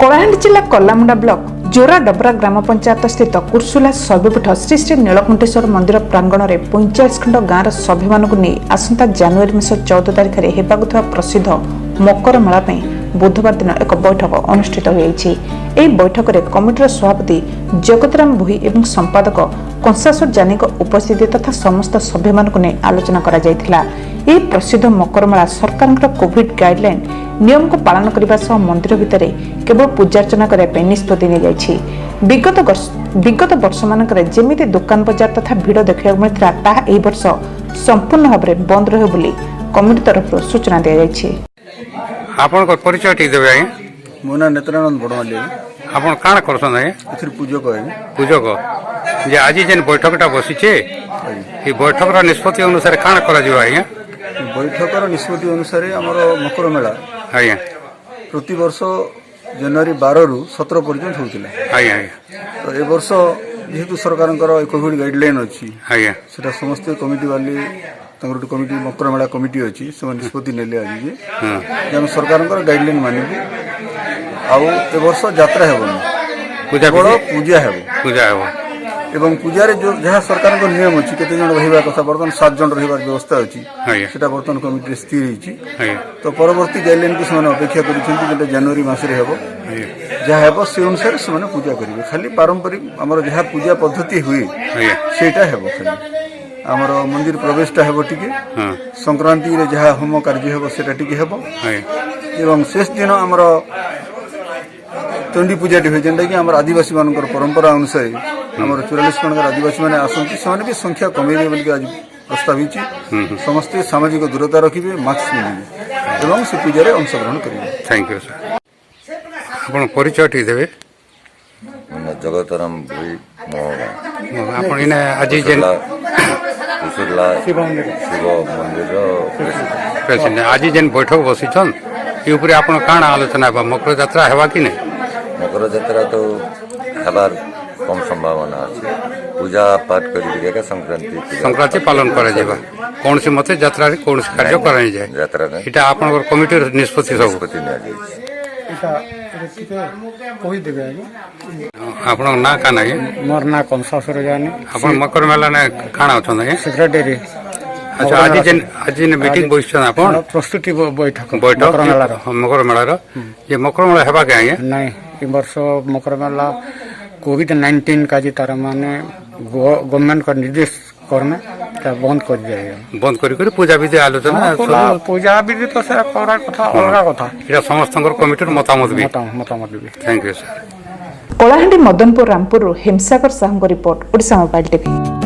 कलाहांडी जिला कलामुंडा ब्लॉक जोरा डबरा ग्राम पंचायत स्थित कुर्सुला शैवपीठ श्री श्री नीलकंठेश्वर मंदिर प्रांगण में 45 खंड गाँव सभ्य मानक नहीं आसंता जनवरी मास 14 तारिख में हेबाकुଥିବା प्रसिद्ध मकर मेला बुधवार दिन एक बैठक अनुष्ठित होती। बैठक में कमिटर सभापति जगतराम भोई और संपादक कंसासुर जानी उपस्थिति तथा समस्त सभ्य मानक नहीं आलोचना करा जायथिला। प्रसिद्ध मकर मेला सरकार कोविड गाइडलाइन नियम को पालन करने मंदिर भितर केवल पूजार्चना करने निष्पत्ति नि विगत वर्ष मानक जमी दुकान बजार तथा भिड़ देखा मिलता ताहा एही वर्ष संपूर्ण भाव में बंद रहे बोली कमिटी तरफ सूचना दी जायछि। आपन को परिचय ठीक देबे आगे मोना नेत्रानंद बडमाली आपन काण करसन आगे एथिर पूजक है पूजक जे आज जेन बैठकटा बसिछे ई बैठकर निष्पत्ति अनुसार काण करा जिवा आगे बैठकर निष्पत्ति अनुसार हमर मकर मेला आगे प्रति वर्ष जनवरी 12 रु 17 पर्यंत होतिला आगे तो ए वर्ष जेहेतु सरकार कोविड गाइडलाइन अच्छी आगे सेटा समस्त कमिटी वाली तंगर कमिटी मकर मेला कमिटी अच्छी से निष्पत्ति नेले आज जे सरकार गाइडलाइन मानिबू आउ ए वर्ष यात्रा हेबनी पूजा पूजा हेबो एवं पूजा जो जहाँ सरकार नियम अच्छी केते जन रहिबा कथा बर्तमान 7 जन रहिबार व्यवस्था अच्छी सेटा बर्तमान कमिटी स्थिर होईची तो परवर्ती गाइडलाइन को से अपेक्षा करिसेंती जेटा जनवरी मासरे हेबो जहाँ हेबो से अनुसार से पूजा करिवे खाली पारंपरिक हमर जहाँ पूजा पद्धति हुई सेटा हेबो खाली आमर मंदिर प्रवेशटा हेबो टिके संक्रांति रे जहाँ होम कार्य हेबो सेटा टिके हेबो एवं शेष दिन आमर चंडी पूजा हुए जेनटा कि आमर आदिवासी मानकर परंपरा अनुसार आमर 44 खंड आदिवासी माने आसंती से भी संख्या कमेबे बोलके आज प्रस्ताव होईची समस्त सामाजिक दूरता रखिबे मास्क पिंधिबे एवं से पूजा रे अंशग्रहण करिबे। थैंक यू सर आपण परिचय ठीक देबे मैं जगतराम भोई मोहगा आपण इने आज जेन शिव मंदिर प्रेसिडेंट आज जेन बैठक बसिछन ई ऊपर आपण काण आलोचना बा मकर यात्रा हेबा कि नै मकर यात्रा तो हबार कम संभावना अच्छे पूजा पाठ कर संक्रांति पालन करा जेबा कौन सी मते यात्रा रे कौन सी कार्य कराई जाय यात्रा इटा आपण कमिटी निष्पत्ति सब ने कोई देबे आपण ना का नाही मोर ना कंसासुर जानी आपण मकर मेला ने काणा अछन है सेक्रेटरी। अच्छा आज जेन मीटिंग बसिछन आपण प्रस्तुति बैठक मकर मेला रो ये मकर मेला हेबा के आगे नहीं ई वर्ष मकर मेला कोविड-19 का जी तार माने गवर्नमेंट का निर्देश करने बंद कर दिया बंद करी पूजा विधि आलोचना पूजा विधि तो से करा कथा अलगा कथा एटा समस्तंकर कमिटी मतामत भी thank you sir. Kalahandi Madanpur Rampur Himsagar Sahu report Odisha mobile TV.